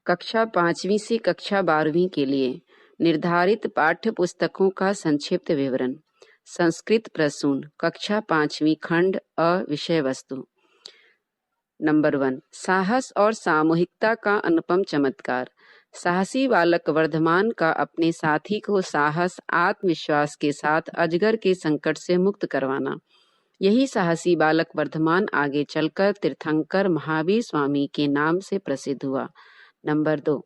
कक्षा 5वीं से कक्षा 12वीं के लिए निर्धारित पाठ्य पुस्तकों का संक्षिप्त विवरण। संस्कृत प्रसून कक्षा 5वीं खंड अ विषय वस्तु। नंबर 1, साहस और सामूहिकता का अनुपम चमत्कार। साहसी बालक वर्धमान का अपने साथी को साहस आत्मविश्वास के साथ अजगर के संकट से मुक्त करवाना। यही साहसी बालक वर्धमान आगे चलकर तीर्थंकर महावीर स्वामी के नाम से प्रसिद्ध हुआ। नंबर 2,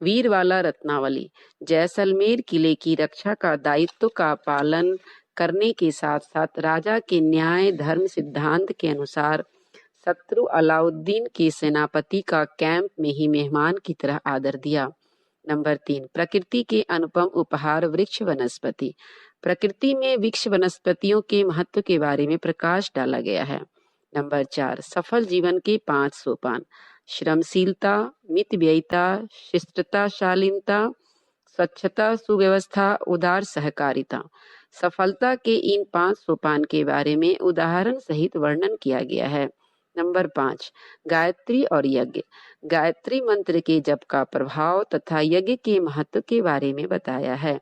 वीरवाला रत्नावली। जैसलमेर किले की रक्षा का दायित्व का पालन करने के साथ साथ राजा के न्याय धर्म सिद्धांत के अनुसार शत्रु अलाउद्दीन के सेनापति का कैंप में ही मेहमान की तरह आदर दिया। नंबर 3, प्रकृति के अनुपम उपहार वृक्ष वनस्पति। प्रकृति में वृक्ष वनस्पतियों के महत्व के बारे में प्रकाश डाला गया है। नंबर 4, सफल जीवन के 5 सोपान। श्रमशीलता, मितव्ययिता, शिष्टता, शालीनता, स्वच्छता, सुव्यवस्था, उदार सहकारिता। सफलता के इन 5 सोपान के बारे में उदाहरण सहित वर्णन किया गया है। नंबर 5, गायत्री और यज्ञ। गायत्री मंत्र के जप का प्रभाव तथा यज्ञ के महत्व के बारे में बताया है।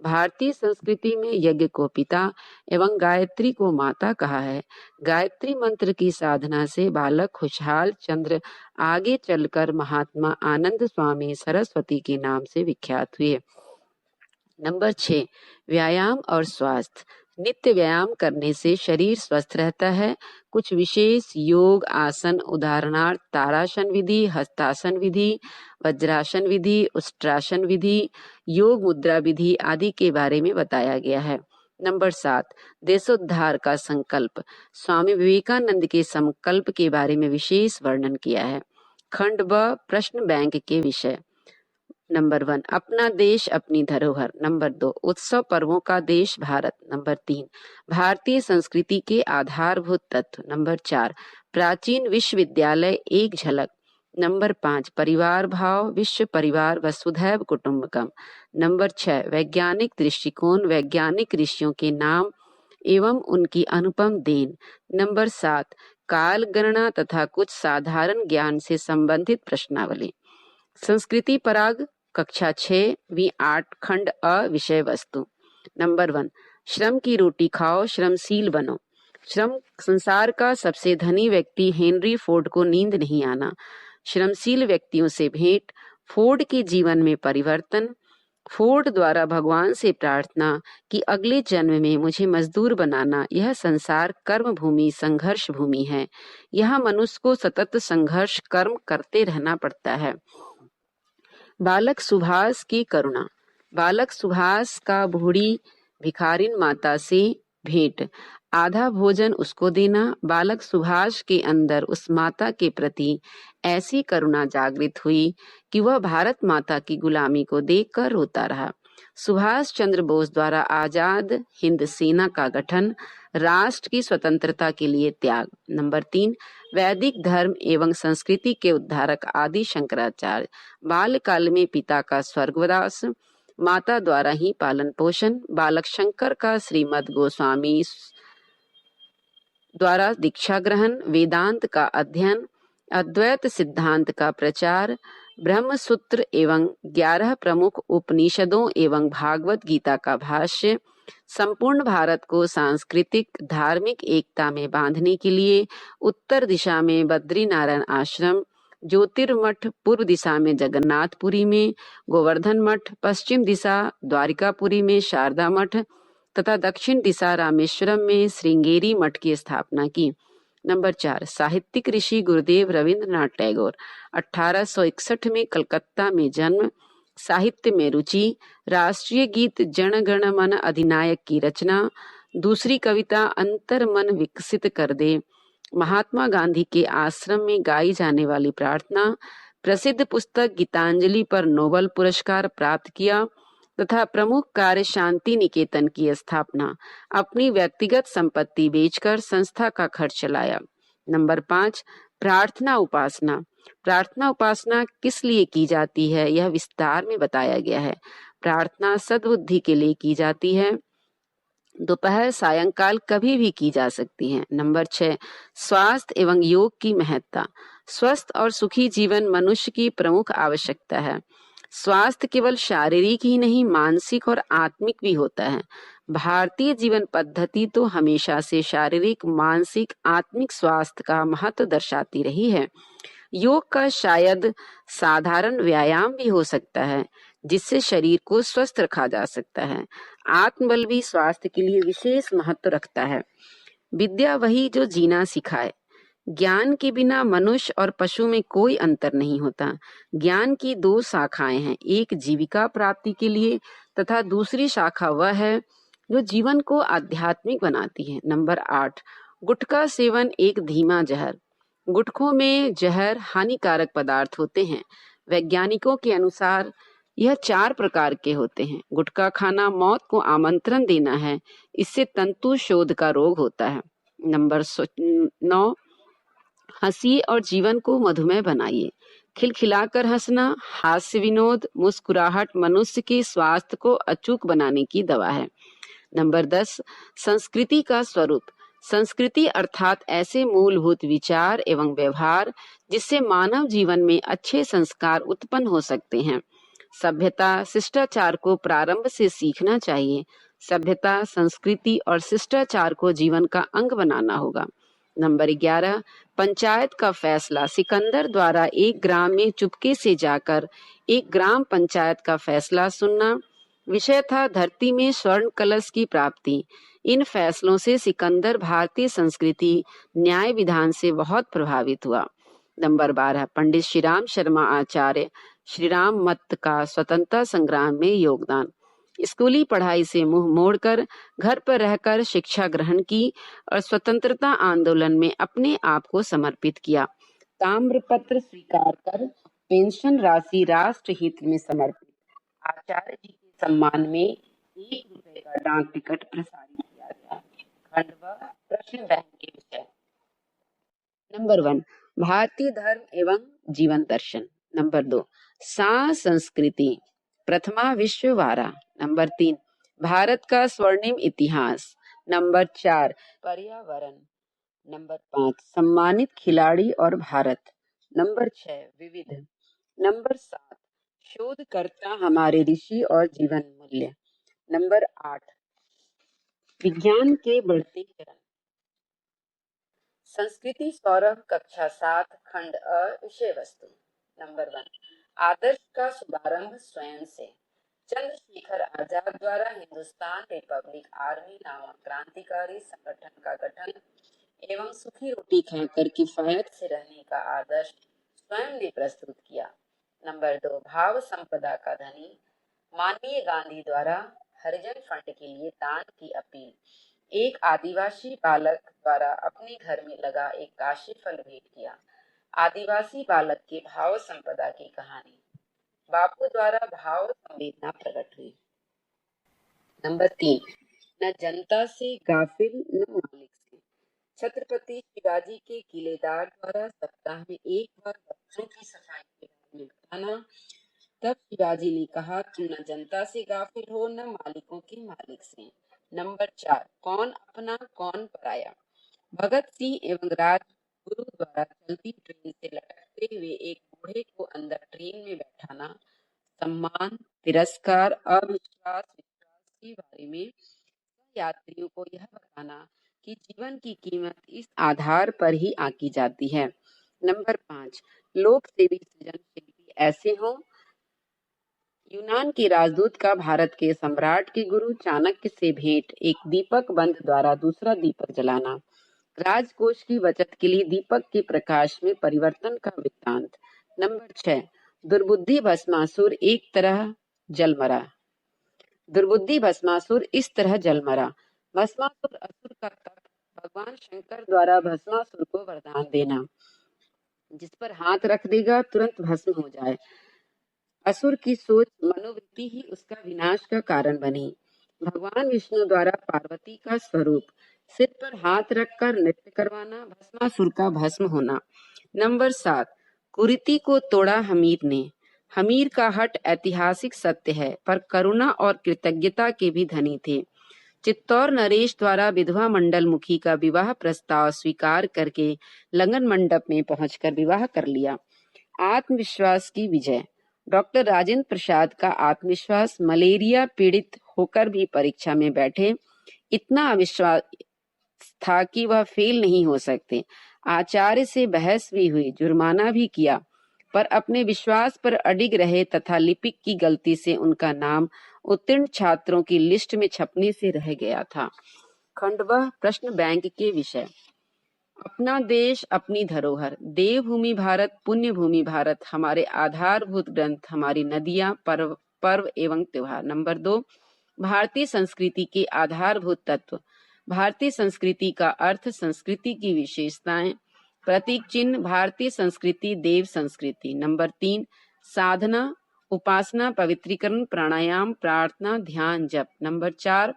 भारतीय संस्कृति में यज्ञ को पिता एवं गायत्री को माता कहा है। गायत्री मंत्र की साधना से बालक खुशहाल चंद्र आगे चलकर महात्मा आनंद स्वामी सरस्वती के नाम से विख्यात हुए। नंबर 6, व्यायाम और स्वास्थ्य। नित्य व्यायाम करने से शरीर स्वस्थ रहता है। कुछ विशेष योग आसन उदाहरणार्थ ताड़ासन विधि, हस्तासन विधि, वज्रासन विधि, उष्ट्रासन विधि, योग मुद्रा विधि आदि के बारे में बताया गया है। नंबर 7, देशोद्धार का संकल्प। स्वामी विवेकानंद के संकल्प के बारे में विशेष वर्णन किया है। खंड ब, प्रश्न बैंक के विषय। नंबर 1, अपना देश अपनी धरोहर। नंबर 2, उत्सव पर्वों का देश भारत। नंबर 3, भारतीय संस्कृति के आधारभूत तत्व। नंबर 4, प्राचीन विश्वविद्यालय एक झलक। नंबर 5, परिवार भाव, विश्व परिवार वसुधैव कुटुंबकम। नंबर 6, वैज्ञानिक दृष्टिकोण, वैज्ञानिक ऋषियों के नाम एवं उनकी अनुपम देन। नंबर 7, काल गणना तथा कुछ साधारण ज्ञान से संबंधित प्रश्नावली। संस्कृति पराग कक्षा 6वीं 8 खंड अ विषय वस्तु। नंबर 1, श्रम की रोटी खाओ, श्रमशील बनो। श्रम संसार का सबसे धनी व्यक्ति हेनरी फोर्ड को नींद नहीं आना। श्रमशील व्यक्तियों से भेंट, फोर्ड के जीवन में परिवर्तन। फोर्ड द्वारा भगवान से प्रार्थना कि अगले जन्म में मुझे मजदूर बनाना। यह संसार कर्म भूमि, संघर्ष भूमि है। यह मनुष्य को सतत संघर्ष कर्म करते रहना पड़ता है। बालक सुभाष की करुणा। बालक सुभाष का बूढ़ी भिखारिन माता से भेंट, आधा भोजन उसको देना। बालक सुभाष के अंदर उस माता के प्रति ऐसी करुणा जागृत हुई कि वह भारत माता की गुलामी को देखकर रोता रहा। सुभाष चंद्र बोस द्वारा आजाद हिंद सेना का गठन, राष्ट्र की स्वतंत्रता के लिए त्याग। नंबर 3, वैदिक धर्म एवं संस्कृति के उद्धारक आदि शंकराचार्य। बाल्यकाल में पिता का स्वर्गवास, माता द्वारा ही पालन पोषण। बालक शंकर का श्रीमद गोस्वामी द्वारा दीक्षा ग्रहण, वेदांत का अध्ययन, अद्वैत सिद्धांत का प्रचार, ब्रह्म सूत्र एवं 11 प्रमुख उपनिषदों एवं भागवत गीता का भाष्य। संपूर्ण भारत को सांस्कृतिक धार्मिक एकता में बांधने के लिए उत्तर दिशा में बद्रीनारायण आश्रम, ज्योतिर्मठ पूर्व दिशा में जगन्नाथपुरी में गोवर्धन मठ, पश्चिम दिशा द्वारिकापुरी में शारदा मठ तथा दक्षिण दिशा रामेश्वरम में श्रृंगेरी मठ की स्थापना की। नंबर 4, साहित्यिक ऋषि गुरुदेव रविंद्रनाथ टैगोर। 1861 में कलकत्ता में जन्म, साहित्य में रुचि। राष्ट्रीय गीत जन गण मन अधिनायक की रचना। दूसरी कविता अंतर मन विकसित कर दे। महात्मा गांधी के आश्रम में गाई जाने वाली प्रार्थना। प्रसिद्ध पुस्तक गीतांजलि पर नोबेल पुरस्कार प्राप्त किया तथा प्रमुख कार्य शांति निकेतन की स्थापना। अपनी व्यक्तिगत संपत्ति बेचकर संस्था का खर्च चलाया। नंबर 5, प्रार्थना उपासना। प्रार्थना उपासना किस लिए की जाती है यह विस्तार में बताया गया है। प्रार्थना सद्बुद्धि के लिए की जाती है। दोपहर सायंकाल कभी भी की जा सकती है। नंबर 6, स्वास्थ्य एवं योग की महत्ता। स्वस्थ और सुखी जीवन मनुष्य की प्रमुख आवश्यकता है। स्वास्थ्य केवल शारीरिक ही नहीं, मानसिक और आत्मिक भी होता है। भारतीय जीवन पद्धति तो हमेशा से शारीरिक, मानसिक, आत्मिक स्वास्थ्य का महत्व दर्शाती रही है। योग का शायद साधारण व्यायाम भी हो सकता है, जिससे शरीर को स्वस्थ रखा जा सकता है। आत्मबल भी स्वास्थ्य के लिए विशेष महत्व रखता है। विद्या वही जो जीना सिखाए। ज्ञान के बिना मनुष्य और पशु में कोई अंतर नहीं होता। ज्ञान की दो शाखाएं हैं, एक जीविका प्राप्ति के लिए तथा दूसरी शाखा वह है जो जीवन को आध्यात्मिक बनाती है। नंबर 8, गुटखा सेवन एक धीमा जहर। गुटखों में जहर हानिकारक पदार्थ होते हैं। वैज्ञानिकों के अनुसार यह 4 प्रकार के होते हैं। गुटखा खाना मौत को आमंत्रण देना है, इससे तंतु शोध का रोग होता है। नंबर 9, हंसिए और जीवन को मधुमेह बनाइए। खिलखिलाकर हंसना, हास्य विनोद, मुस्कुराहट मनुष्य के स्वास्थ्य को अचूक बनाने की दवा है। नंबर 10, संस्कृति का स्वरूप। संस्कृति अर्थात ऐसे मूलभूत विचार एवं व्यवहार जिससे मानव जीवन में अच्छे संस्कार उत्पन्न हो सकते हैं। सभ्यता, शिष्टाचार को प्रारंभ से सीखना चाहिए। सभ्यता, संस्कृति और शिष्टाचार को जीवन का अंग बनाना होगा। नंबर 11, पंचायत का फैसला। सिकंदर द्वारा एक ग्राम में चुपके से जाकर एक ग्राम पंचायत का फैसला सुनना। विषय था धरती में स्वर्ण कलश की प्राप्ति। इन फैसलों से सिकंदर भारतीय संस्कृति, न्याय विधान से बहुत प्रभावित हुआ। नंबर 12, पंडित श्रीराम शर्मा आचार्य। श्रीराम मत का स्वतंत्रता संग्राम में योगदान। स्कूली पढ़ाई से मुंह मोड़कर घर पर रहकर शिक्षा ग्रहण की और स्वतंत्रता आंदोलन में अपने आप को समर्पित किया। ताम्रपत्र स्वीकार कर पेंशन राशि राष्ट्र हित में समर्पित। आचार्य जी के सम्मान में 1 रुपए का डाक टिकट प्रसारित किया गया। खंड व प्रश्न बैंक के विषय। नंबर 1, भारतीय धर्म एवं जीवन दर्शन। नंबर 2, संस्कृति। प्रथमा विश्व वारा। नंबर 3, भारत का स्वर्णिम इतिहास। नंबर 4, पर्यावरण। नंबर 5, सम्मानित खिलाड़ी और भारत। नंबर 6, विविध। नंबर 7, शोधकर्ता हमारे ऋषि और जीवन मूल्य। नंबर 8, विज्ञान के बढ़ते चरण। संस्कृति सौरभ, कक्षा 7, खंड अ, विषय वस्तु। नंबर 1, आदर्श का शुभारंभ स्वयं से। चंद्रशेखर आजाद द्वारा हिंदुस्तान रिपब्लिक आर्मी नामक क्रांतिकारी संगठन का गठन एवं सूखी रोटी खाकर किफायत से रहने का आदर्श स्वयं ने प्रस्तुत किया। नंबर 2, भाव संपदा का धनी। माननीय गांधी द्वारा हरिजन फंड के लिए दान की अपील। एक आदिवासी बालक द्वारा अपने घर में लगा एक काशी फल भेंट किया। आदिवासी बालक के भाव संपदा की कहानी। बापू द्वारा भाव संवेदना प्रकट हुई। नंबर 3, न जनता से गाफिल न मालिक से। छत्रपति शिवाजी के किलेदार द्वारा सप्ताह में एक बार बच्चों की सफाई के बारे में बताना। तब शिवाजी ने कहा, तुम न जनता से गाफिल हो न मालिकों के मालिक से। नंबर 4, कौन अपना कौन पराया। भगत सिंह एवं राजगुरु द्वारा चलती ट्रेन से लटकते हुए एक बूढ़े को अंदर ट्रेन में बैठाना। सम्मान, तिरस्कार, अविश्वास, विश्वास के बारे में यात्रियों को यह बताना कि जीवन की कीमत इस आधार पर ही आंकी जाती है। नंबर 5, लोक सेवी सृजन शिल्पी ऐसे हों। यूनान के राजदूत का भारत के सम्राट के गुरु चाणक्य से भेंट। एक दीपक बंद द्वारा दूसरा दीपक जलाना। राजकोष की बचत के लिए दीपक के प्रकाश में परिवर्तन का वृत्तांत। नंबर 6, दुर्बुद्धि भस्मासुर एक तरह जलमरा। दुर्बुद्धि भस्मासुर इस तरह जलमरा। भस्मासुर असुर का तप। भगवान शंकर द्वारा भस्मासुर को वरदान देना, जिस पर हाथ रख देगा तुरंत भस्म हो जाए। असुर की सोच, मनोवृत्ति ही उसका विनाश का कारण बनी। भगवान विष्णु द्वारा पार्वती का स्वरूप। सिर पर हाथ रखकर नृत्य करवाना, भस्मासुर का भस्म होना। नंबर 7, कुरीति को तोड़ा हमीर ने। हमीर का हट ऐतिहासिक सत्य है, पर करुणा और कृतज्ञता के भी धनी थे। चित्तौर नरेश द्वारा विधवा मंडल मुखी का विवाह प्रस्ताव स्वीकार करके लंगन मंडप में पहुंचकर विवाह कर लिया। आत्मविश्वास की विजय। डॉक्टर राजेंद्र प्रसाद का आत्मविश्वास मलेरिया पीड़ित होकर भी परीक्षा में बैठे इतना अविश्वास था कि वह फेल नहीं हो सकते। आचार्य से बहस भी हुई, जुर्माना भी किया, पर अपने विश्वास पर अडिग रहे तथा लिपिक की गलती से उनका नाम उत्तीर्ण छात्रों की लिस्ट में छपने से रह गया था। खंडवा प्रश्न बैंक के विषय। अपना देश अपनी धरोहर। देवभूमि भारत, पुण्य भूमि भारत हमारे आधारभूत ग्रंथ, हमारी नदियां, पर्व एवं त्योहार। नंबर 2, भारतीय संस्कृति के आधारभूत तत्व। भारतीय संस्कृति का अर्थ संस्कृति की विशेषताएं। प्रतीक चिन्ह भारतीय संस्कृति देव संस्कृति। नंबर 3, साधना, उपासना, पवित्रीकरण, प्राणायाम, प्रार्थना, ध्यान, जप। नंबर 4,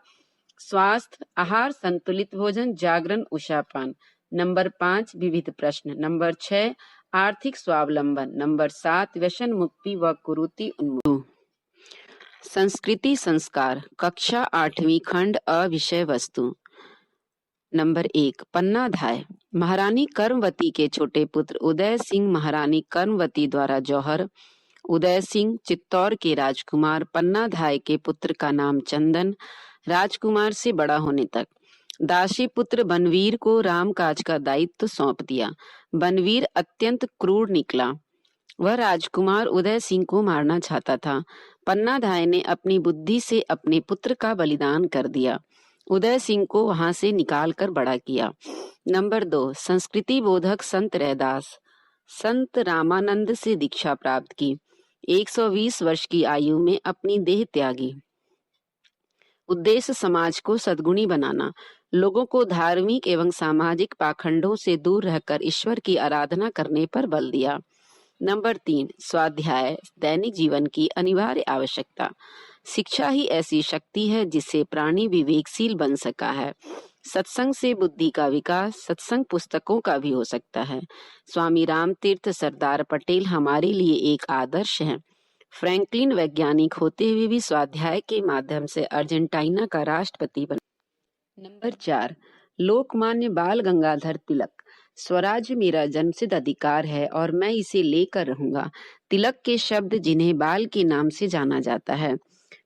स्वास्थ्य, आहार, संतुलित भोजन, जागरण, उषापान। नंबर 5, विविध प्रश्न। नंबर 6, आर्थिक स्वावलंबन। नंबर 7, व्यसन मुक्ति व कुरीति उन्मूलन। संस्कृति संस्कार। कक्षा 8वीं, खंड अ, विषय वस्तु। नंबर 1, पन्नाधाय। महारानी कर्मवती के छोटे पुत्र उदय सिंह महारानी कर्मवती द्वारा जौहर, उदय सिंह चित्तौर के राजकुमार, पन्नाधाय के पुत्र का नाम चंदन, राजकुमार से बड़ा होने तक। दासी पुत्र बनवीर को रामकाज का दायित्व सौंप दिया। बनवीर अत्यंत क्रूर निकला। वह राजकुमार उदय सिंह को मारना चाहता था। पन्नाधाय ने अपनी बुद्धि से अपने पुत्र का बलिदान कर दिया। उदय सिंह को वहां से निकालकर बड़ा किया। नंबर 2, संस्कृति बोधक संत रैदास। संत रामानंद से दीक्षा प्राप्त की। 120 वर्ष की आयु में अपनी देह त्यागी। उद्देश्य समाज को सद्गुणी बनाना, लोगों को धार्मिक एवं सामाजिक पाखंडों से दूर रहकर ईश्वर की आराधना करने पर बल दिया। नंबर 3, स्वाध्याय, दैनिक जीवन की अनिवार्य आवश्यकता। शिक्षा ही ऐसी शक्ति है जिससे प्राणी विवेकशील बन सका है। सत्संग से बुद्धि का विकास सत्संग पुस्तकों का भी हो सकता है। स्वामी रामतीर्थ सरदार पटेल हमारे लिए एक आदर्श हैं। फ्रैंकलिन वैज्ञानिक होते हुए भी स्वाध्याय के माध्यम से अर्जेंटीना का राष्ट्रपति बना। नंबर 4, लोकमान्य बाल गंगाधर तिलक। स्वराज्य मेरा जन्मसिद्ध अधिकार है और मैं इसे लेकर रहूंगा। तिलक के शब्द जिन्हें बाल के नाम से जाना जाता है।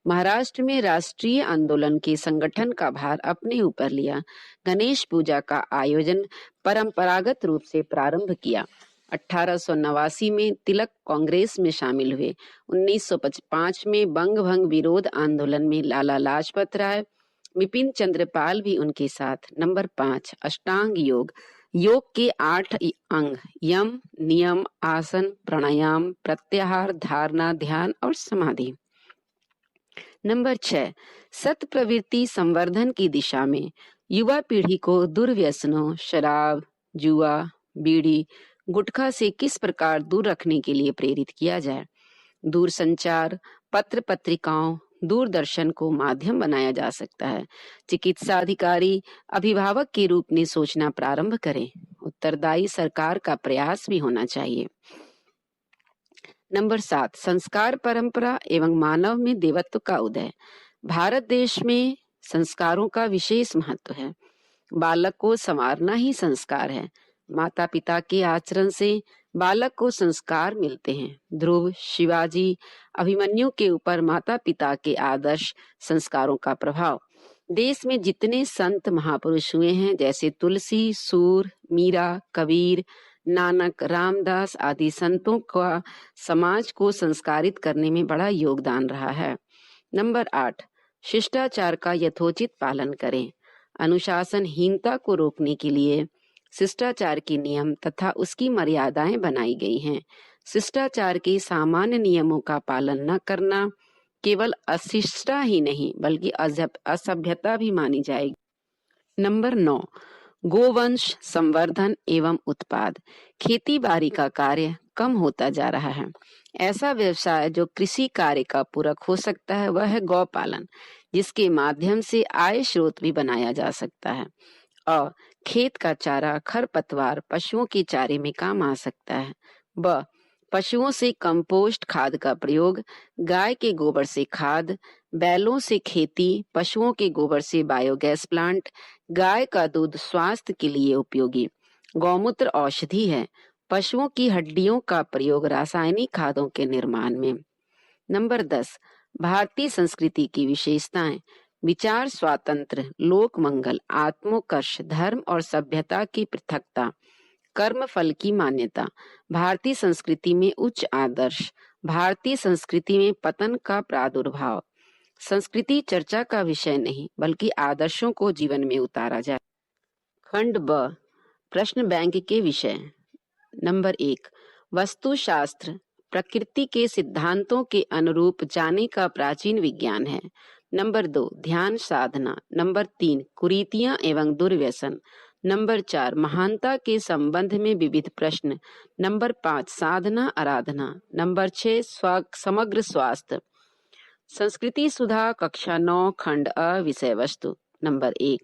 महाराष्ट्र में राष्ट्रीय आंदोलन के संगठन का भार अपने ऊपर लिया। गणेश पूजा का आयोजन परंपरागत रूप से प्रारंभ किया। 1889 में तिलक कांग्रेस में शामिल हुए। 1905 में बंग भंग विरोध आंदोलन में लाला लाजपत राय, विपिन चंद्र पाल भी उनके साथ। नंबर 5, अष्टांग योग। योग के 8 अंग, यम, नियम, आसन, प्राणायाम, प्रत्याहार, धारणा, ध्यान और समाधि। नंबर 6, सत प्रवृत्ति संवर्धन की दिशा में युवा पीढ़ी को दुर्व्यसनों, शराब, जुआ, बीड़ी, गुटखा से किस प्रकार दूर रखने के लिए प्रेरित किया जाए। दूरसंचार, पत्र पत्रिकाओं, दूरदर्शन को माध्यम बनाया जा सकता है। चिकित्सा अधिकारी, अभिभावक के रूप में सोचना प्रारंभ करें। उत्तरदायी सरकार का प्रयास भी होना चाहिए। नंबर 7, संस्कार परंपरा एवं मानव में देवत्व का उदय। भारत देश में संस्कारों का विशेष महत्व है। बालक को संवारना ही संस्कार है। माता पिता के आचरण से बालक को संस्कार मिलते हैं। ध्रुव, शिवाजी, अभिमन्यु के ऊपर माता पिता के आदर्श संस्कारों का प्रभाव। देश में जितने संत महापुरुष हुए हैं, जैसे तुलसी, सूर, मीरा, कबीर, नानक, रामदास आदि संतों का समाज को संस्कारित करने में बड़ा योगदान रहा है। नंबर 8, शिष्टाचार का यथोचित पालन करें। अनुशासनहीनता को रोकने के लिए शिष्टाचार के नियम तथा उसकी मर्यादाएं बनाई गई हैं। शिष्टाचार के सामान्य नियमों का पालन न करना केवल अशिष्टता ही नहीं बल्कि असभ्यता भी मानी जाएगी। नंबर 9, गोवंश संवर्धन एवं उत्पाद। खेती बाड़ी का कार्य कम होता जा रहा है। ऐसा व्यवसाय जो कृषि कार्य का पूरक हो सकता है वह है गौपालन, जिसके माध्यम से आय स्रोत भी बनाया जा सकता है। और खेत का चारा, खरपतवार पशुओं के चारे में काम आ सकता है। ब, पशुओं से कंपोस्ट खाद का प्रयोग, गाय के गोबर से खाद, बैलों से खेती, पशुओं के गोबर से बायोगैस प्लांट, गाय का दूध स्वास्थ्य के लिए उपयोगी, गौमूत्र औषधि है, पशुओं की हड्डियों का प्रयोग रासायनिक खादों के निर्माण में। नंबर 10, भारतीय संस्कृति की विशेषताएं। विचार स्वातंत्र, लोक मंगल, आत्मोत्कर्ष, धर्म और सभ्यता की पृथकता, कर्म फल की मान्यता, भारतीय संस्कृति में उच्च आदर्श, भारतीय संस्कृति में पतन का प्रादुर्भाव। संस्कृति चर्चा का विषय नहीं बल्कि आदर्शों को जीवन में उतारा जाए। खंड ब, प्रश्न बैंक के विषय। नंबर 1, वस्तुशास्त्र प्रकृति के सिद्धांतों के अनुरूप जाने का प्राचीन विज्ञान है। नंबर 2, ध्यान साधना। नंबर 3, कुरीतियां एवं दुर्व्यसन। नंबर 4, महानता के संबंध में विविध प्रश्न। नंबर 5, साधना आराधना। नंबर 6, समग्र स्वास्थ्य। संस्कृति सुधा कक्षा 9 खंड अ, विषय वस्तु। नंबर 1,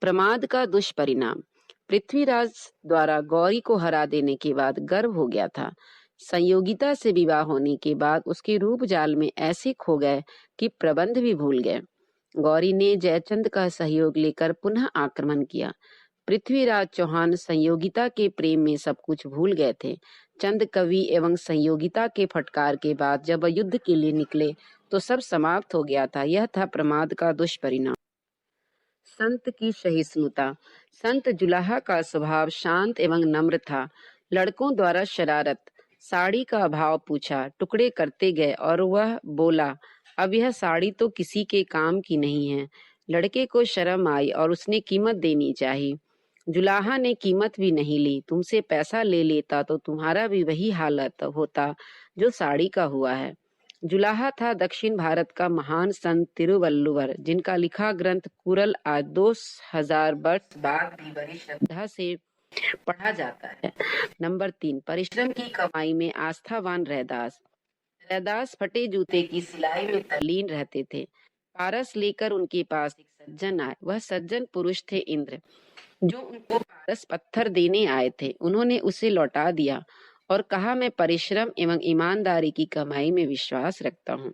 प्रमाद का दुष्परिणाम। पृथ्वीराज द्वारा गौरी को हरा देने के बाद गर्व हो गया था। संयोगिता से विवाह होने के बाद उसके रूप जाल में ऐसे खो गए कि प्रबंध भी भूल गए। गौरी ने जयचंद का सहयोग लेकर पुनः आक्रमण किया। पृथ्वीराज चौहान संयोगिता के प्रेम में सब कुछ भूल गए थे। चंद कवि एवं संयोगिता के फटकार के बाद जब युद्ध के लिए निकले तो सब समाप्त हो गया था। यह था प्रमाद का दुष्परिणाम। संत की सहिष्णुता। संत जुलाहा का स्वभाव शांत एवं नम्र था। लड़कों द्वारा शरारत, साड़ी का अभाव पूछा, टुकड़े करते गए और वह बोला, अब यह साड़ी तो किसी के काम की नहीं है। लड़के को शर्म आई और उसने कीमत देनी चाहिए। जुलाहा ने कीमत भी नहीं ली। तुमसे पैसा ले लेता तो तुम्हारा भी वही हालत होता जो साड़ी का हुआ है। जुलाहा था दक्षिण भारत का महान संत तिरुवल्लुवर, जिनका लिखा ग्रंथ कुरल आज 2000 वर्ष बाद भी बड़ी श्रद्धा से पढ़ा जाता है। नंबर 3, परिश्रम की कमाई में आस्थावान रैदास। रैदास फटे जूते की सिलाई में तल्लीन रहते थे। पारस लेकर उनके पास एक सज्जन आए। वह सज्जन पुरुष थे इंद्र, जो उनको पारस पत्थर देने आए थे। उन्होंने उसे लौटा दिया और कहा, मैं परिश्रम एवं ईमानदारी की कमाई में विश्वास रखता हूँ।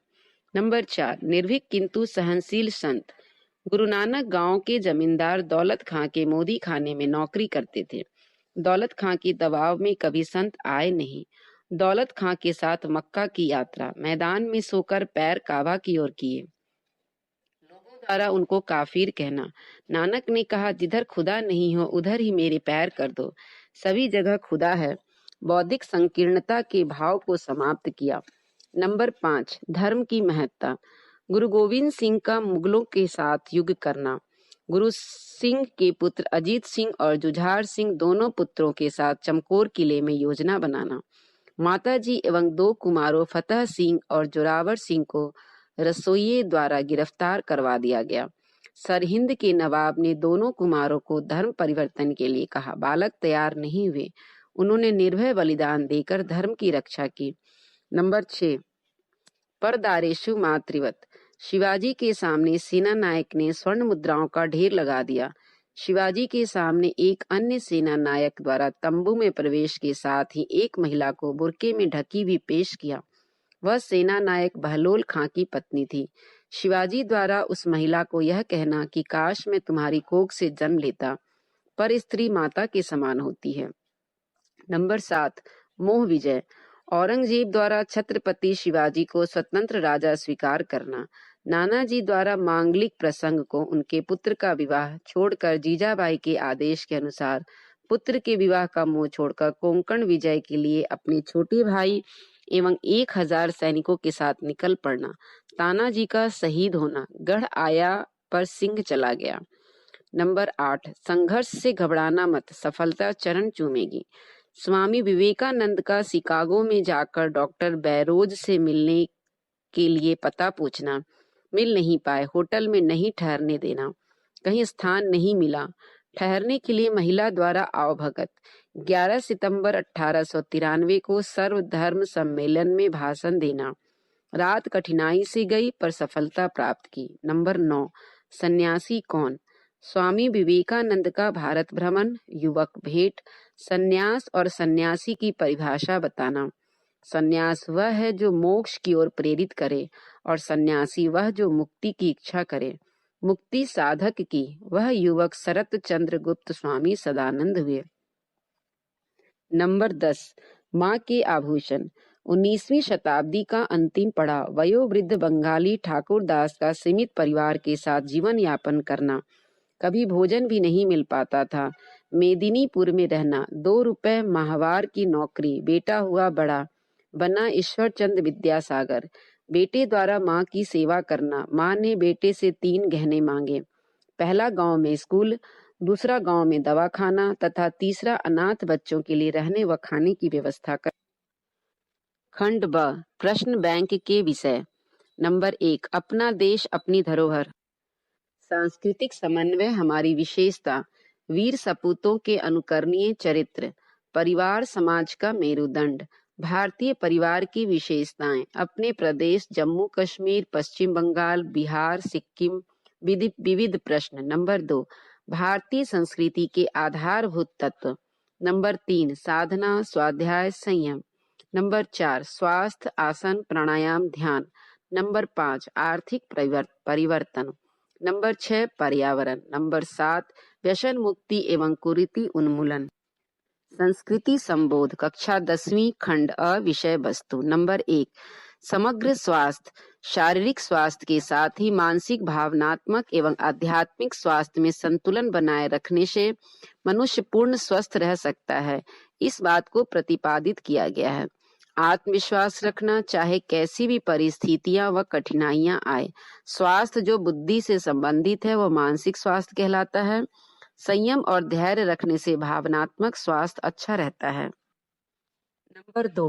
नंबर 4, निर्भीक किंतु सहनशील संत। गुरु नानक गांव के जमींदार दौलत खां के मोदी खाने में नौकरी करते थे। दौलत खां के दबाव में कभी संत आए नहीं। दौलत खां के साथ मक्का की यात्रा, मैदान में सोकर पैर काबा की ओर किए। लोगों द्वारा उनको काफिर कहना। नानक ने कहा, जिधर खुदा नहीं हो उधर ही मेरे पैर कर दो। सभी जगह खुदा है। बौद्धिक संकीर्णता के भाव को समाप्त किया। नंबर 5, धर्म की महत्ता। गुरु गोविंद सिंह का मुगलों के साथ युद्ध करना। गुरु सिंह के पुत्र अजीत सिंह और जुझार सिंह दोनों पुत्रों के साथ चमकौर किले में योजना बनाना। माताजी एवं 2 कुमारों फतेह सिंह और जोरावर सिंह को रसोइये द्वारा गिरफ्तार करवा दिया गया। सरहिंद के नवाब ने दोनों कुमारों को धर्म परिवर्तन के लिए कहा। बालक तैयार नहीं हुए। उन्होंने निर्भय बलिदान देकर धर्म की रक्षा की। नंबर 6, परदारेशु मातृवत। शिवाजी के सामने सेना नायक ने स्वर्ण मुद्राओं का ढेर लगा दिया। शिवाजी के सामने एक अन्य सेना नायक द्वारा तंबू में प्रवेश के साथ ही एक महिला को बुर्के में ढकी भी पेश किया। वह सेना नायक बहलोल खां की पत्नी थी। शिवाजी द्वारा उस महिला को यह कहना कि काश मैं तुम्हारी कोख से जन्म लेता, पर स्त्री माता के समान होती है। नंबर 7, मोह विजय। औरंगजेब द्वारा छत्रपति शिवाजी को स्वतंत्र राजा स्वीकार करना। नानाजी द्वारा मांगलिक प्रसंग को उनके पुत्र का विवाह छोड़कर जीजाबाई के आदेश के अनुसार पुत्र के विवाह का मोह छोड़कर कोंकण विजय के लिए अपने छोटे भाई एवं 1000 सैनिकों के साथ निकल पड़ना। तानाजी का शहीद होना। गढ़ आया पर सिंह चला गया। नंबर 8, संघर्ष से घबराना मत, सफलता चरण चूमेगी। स्वामी विवेकानंद का शिकागो में जाकर डॉक्टर बैरोज से मिलने के लिए पता पूछना। मिल नहीं पाए। होटल में नहीं ठहरने देना। कहीं स्थान नहीं मिला। ठहरने के लिए महिला द्वारा आवभगत। 11 सितंबर 1893 को सर्वधर्म सम्मेलन में भाषण देना। रात कठिनाई से गई पर सफलता प्राप्त की। नंबर 9, सन्यासी कौन। स्वामी विवेकानंद का भारत भ्रमण, युवक भेंट, सन्यास और सन्यासी की परिभाषा बताना। सन्यास वह है जो मोक्ष की ओर प्रेरित करे और सन्यासी वह जो मुक्ति की इच्छा करे। मुक्ति साधक की वह युवक शरत चंद्र गुप्त स्वामी सदानंद हुए। नंबर 10, माँ के आभूषण। 19वीं शताब्दी का अंतिम पड़ाव वयोवृद्ध बंगाली ठाकुर दास का सीमित परिवार के साथ जीवन यापन करना। कभी भोजन भी नहीं मिल पाता था। मेदिनीपुर में रहना, 2 रुपए माहवार की नौकरी, बेटा हुआ बड़ा, बना ईश्वरचंद विद्यासागर। बेटे द्वारा माँ की सेवा करना। माँ ने बेटे से 3 गहने मांगे। पहला गांव में स्कूल, दूसरा गांव में दवाखाना तथा तीसरा अनाथ बच्चों के लिए रहने व खाने की व्यवस्था कर। खंड ब, प्रश्न बैंक के विषय। नंबर 1, अपना देश अपनी धरोहर। सांस्कृतिक समन्वय हमारी विशेषता। वीर सपूतों के अनुकरणीय चरित्र। परिवार समाज का मेरुदंड। भारतीय परिवार की विशेषताएं। अपने प्रदेश जम्मू कश्मीर, पश्चिम बंगाल, बिहार, सिक्किम। विविध प्रश्न। नंबर 2, भारतीय संस्कृति के आधारभूत तत्व। नंबर 3, साधना, स्वाध्याय, संयम। नंबर 4, स्वास्थ्य, आसन, प्राणायाम, ध्यान। नंबर 5, आर्थिक परिवर्तन। नंबर 6, पर्यावरण। नंबर 7, व्यसन मुक्ति एवं कुरीति उन्मूलन। संस्कृति संबोध, कक्षा 10वीं, खंड अ, विषय वस्तु। नंबर 1, समग्र स्वास्थ्य। शारीरिक स्वास्थ्य के साथ ही मानसिक, भावनात्मक एवं आध्यात्मिक स्वास्थ्य में संतुलन बनाए रखने से मनुष्य पूर्ण स्वस्थ रह सकता है। इस बात को प्रतिपादित किया गया है। आत्मविश्वास रखना, चाहे कैसी भी परिस्थितियां व कठिनाइयां आए। स्वास्थ्य जो बुद्धि से संबंधित है वह मानसिक स्वास्थ्य कहलाता है। संयम और धैर्य रखने से भावनात्मक स्वास्थ्य अच्छा रहता है। नंबर 2,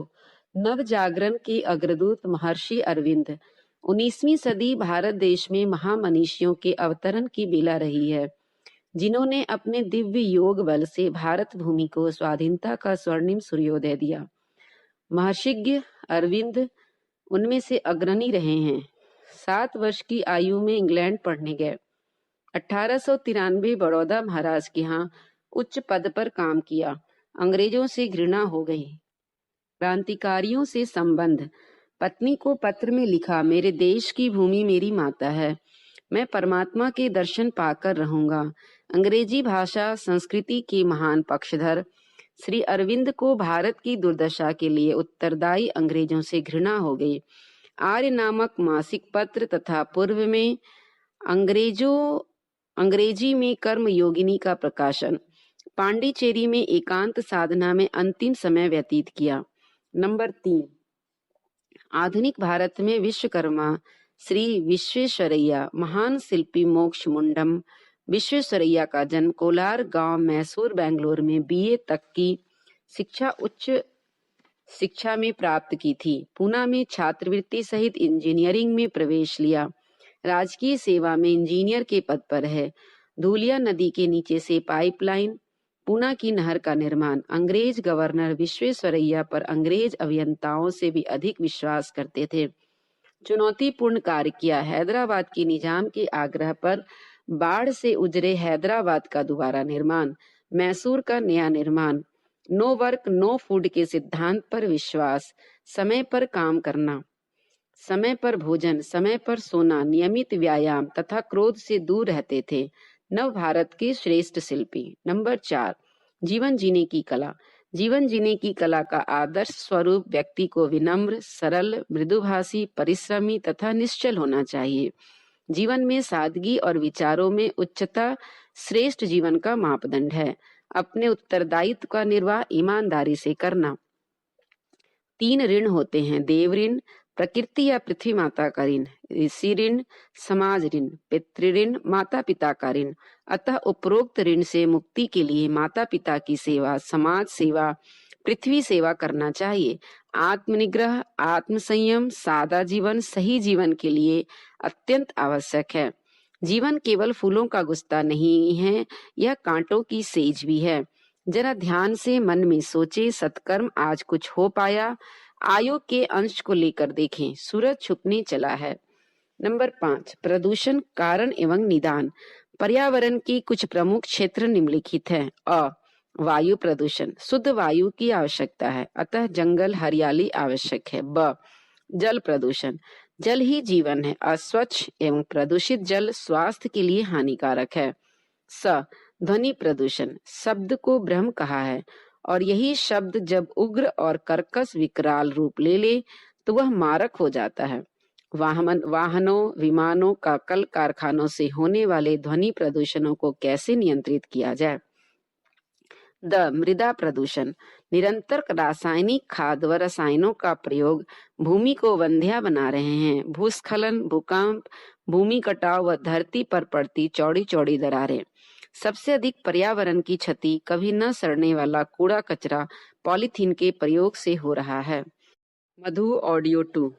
नव जागरण के अग्रदूत महर्षि अरविंद। 19वीं सदी भारत देश में महामनीषियों के अवतरण की बेला रही है, जिन्होंने अपने दिव्य योग बल से भारत भूमि को स्वाधीनता का स्वर्णिम सूर्योदय दिया। महर्षिज्ञ अरविंद उनमें से अग्रणी रहे हैं। 7 वर्ष की आयु में इंग्लैंड पढ़ने गए। 1893 बड़ौदा महाराज के यहाँ उच्च पद पर काम किया। अंग्रेजों से घृणा हो गई। क्रांतिकारियों से संबंध। पत्नी को पत्र में लिखा, मेरे देश की भूमि मेरी माता है, मैं परमात्मा के दर्शन पाकर रहूंगा। अंग्रेजी भाषा संस्कृति के महान पक्षधर श्री अरविंद को भारत की दुर्दशा के लिए उत्तरदायी अंग्रेजों से घृणा हो गई। आर्य नामक मासिक पत्र तथा पूर्व में अंग्रेजी में कर्म योगिनी का प्रकाशन। पांडिचेरी में एकांत साधना में अंतिम समय व्यतीत किया। नंबर 3, आधुनिक भारत में विश्वकर्मा श्री विश्वेश्वरैया, महान शिल्पी मोक्ष मुंडम विश्वेश्वरैया का जन्म कोलार गांव, मैसूर, बेंगलोर में बीए तक की शिक्षा उच्च शिक्षा में प्राप्त की थी। पूना में छात्रवृत्ति सहित इंजीनियरिंग में प्रवेश लिया। राजकीय सेवा में इंजीनियर के पद पर है। धूलिया नदी के नीचे से पाइपलाइन, पूना की नहर का निर्माण। अंग्रेज गवर्नर विश्वेश्वरैया पर अंग्रेज अभियंताओं से भी अधिक विश्वास करते थे। चुनौतीपूर्ण कार्य किया। हैदराबाद के निजाम के आग्रह पर बाढ़ से उजरे हैदराबाद का दोबारा निर्माण। मैसूर का नया निर्माण। नो वर्क नो फूड के सिद्धांत पर विश्वास। समय पर काम करना, समय पर भोजन, समय पर सोना, नियमित व्यायाम तथा क्रोध से दूर रहते थे। नव भारत के श्रेष्ठ शिल्पी। नंबर 4, जीवन जीने की कला। जीवन जीने की कला का आदर्श स्वरूप व्यक्ति को विनम्र, सरल, मृदुभाषी, परिश्रमी तथा निश्चल होना चाहिए। जीवन में सादगी और विचारों में उच्चता श्रेष्ठ जीवन का मापदंड है। अपने उत्तरदायित्व का निर्वाह ईमानदारी से करना। 3 ऋण होते हैं, देव ऋण, प्रकृति या पृथ्वी माता का ऋण, ऋषि ऋण, समाज ऋण, पितृऋण, माता पिता का ऋण। अतः उपरोक्त ऋण से मुक्ति के लिए माता पिता की सेवा, समाज सेवा, पृथ्वी सेवा करना चाहिए। आत्मनिग्रह, आत्मसंयम, सादा जीवन सही जीवन के लिए अत्यंत आवश्यक है। जीवन केवल फूलों का गुस्ता नहीं है, यह कांटों की सेज भी है। जरा ध्यान से मन में सोचे, सत्कर्म आज कुछ हो पाया। आयोग के अंश को लेकर देखें, सूरज छुपने चला है। नंबर 5, प्रदूषण, कारण एवं निदान। पर्यावरण की कुछ प्रमुख क्षेत्र निम्नलिखित हैं। अ, वायु प्रदूषण, शुद्ध वायु की आवश्यकता है, अतः जंगल हरियाली आवश्यक है। ब, जल प्रदूषण, जल ही जीवन है, अस्वच्छ एवं प्रदूषित जल स्वास्थ्य के लिए हानिकारक है। स, ध्वनि प्रदूषण, शब्द को ब्रह्म कहा है और यही शब्द जब उग्र और कर्कश विकराल रूप ले ले तो वह मारक हो जाता है। वाहनों, विमानों का कल कारखानों से होने वाले ध्वनि प्रदूषणों को कैसे नियंत्रित किया जाए। द, मृदा प्रदूषण, निरंतर रासायनिक खाद व रसायनों का प्रयोग भूमि को वंध्या बना रहे हैं। भूस्खलन, भूकंप, भूमि कटाव व धरती पर पड़ती चौड़ी चौड़ी दरारें। सबसे अधिक पर्यावरण की क्षति कभी न सड़ने वाला कूड़ा कचरा पॉलीथीन के प्रयोग से हो रहा है। मधु ऑडियो 2।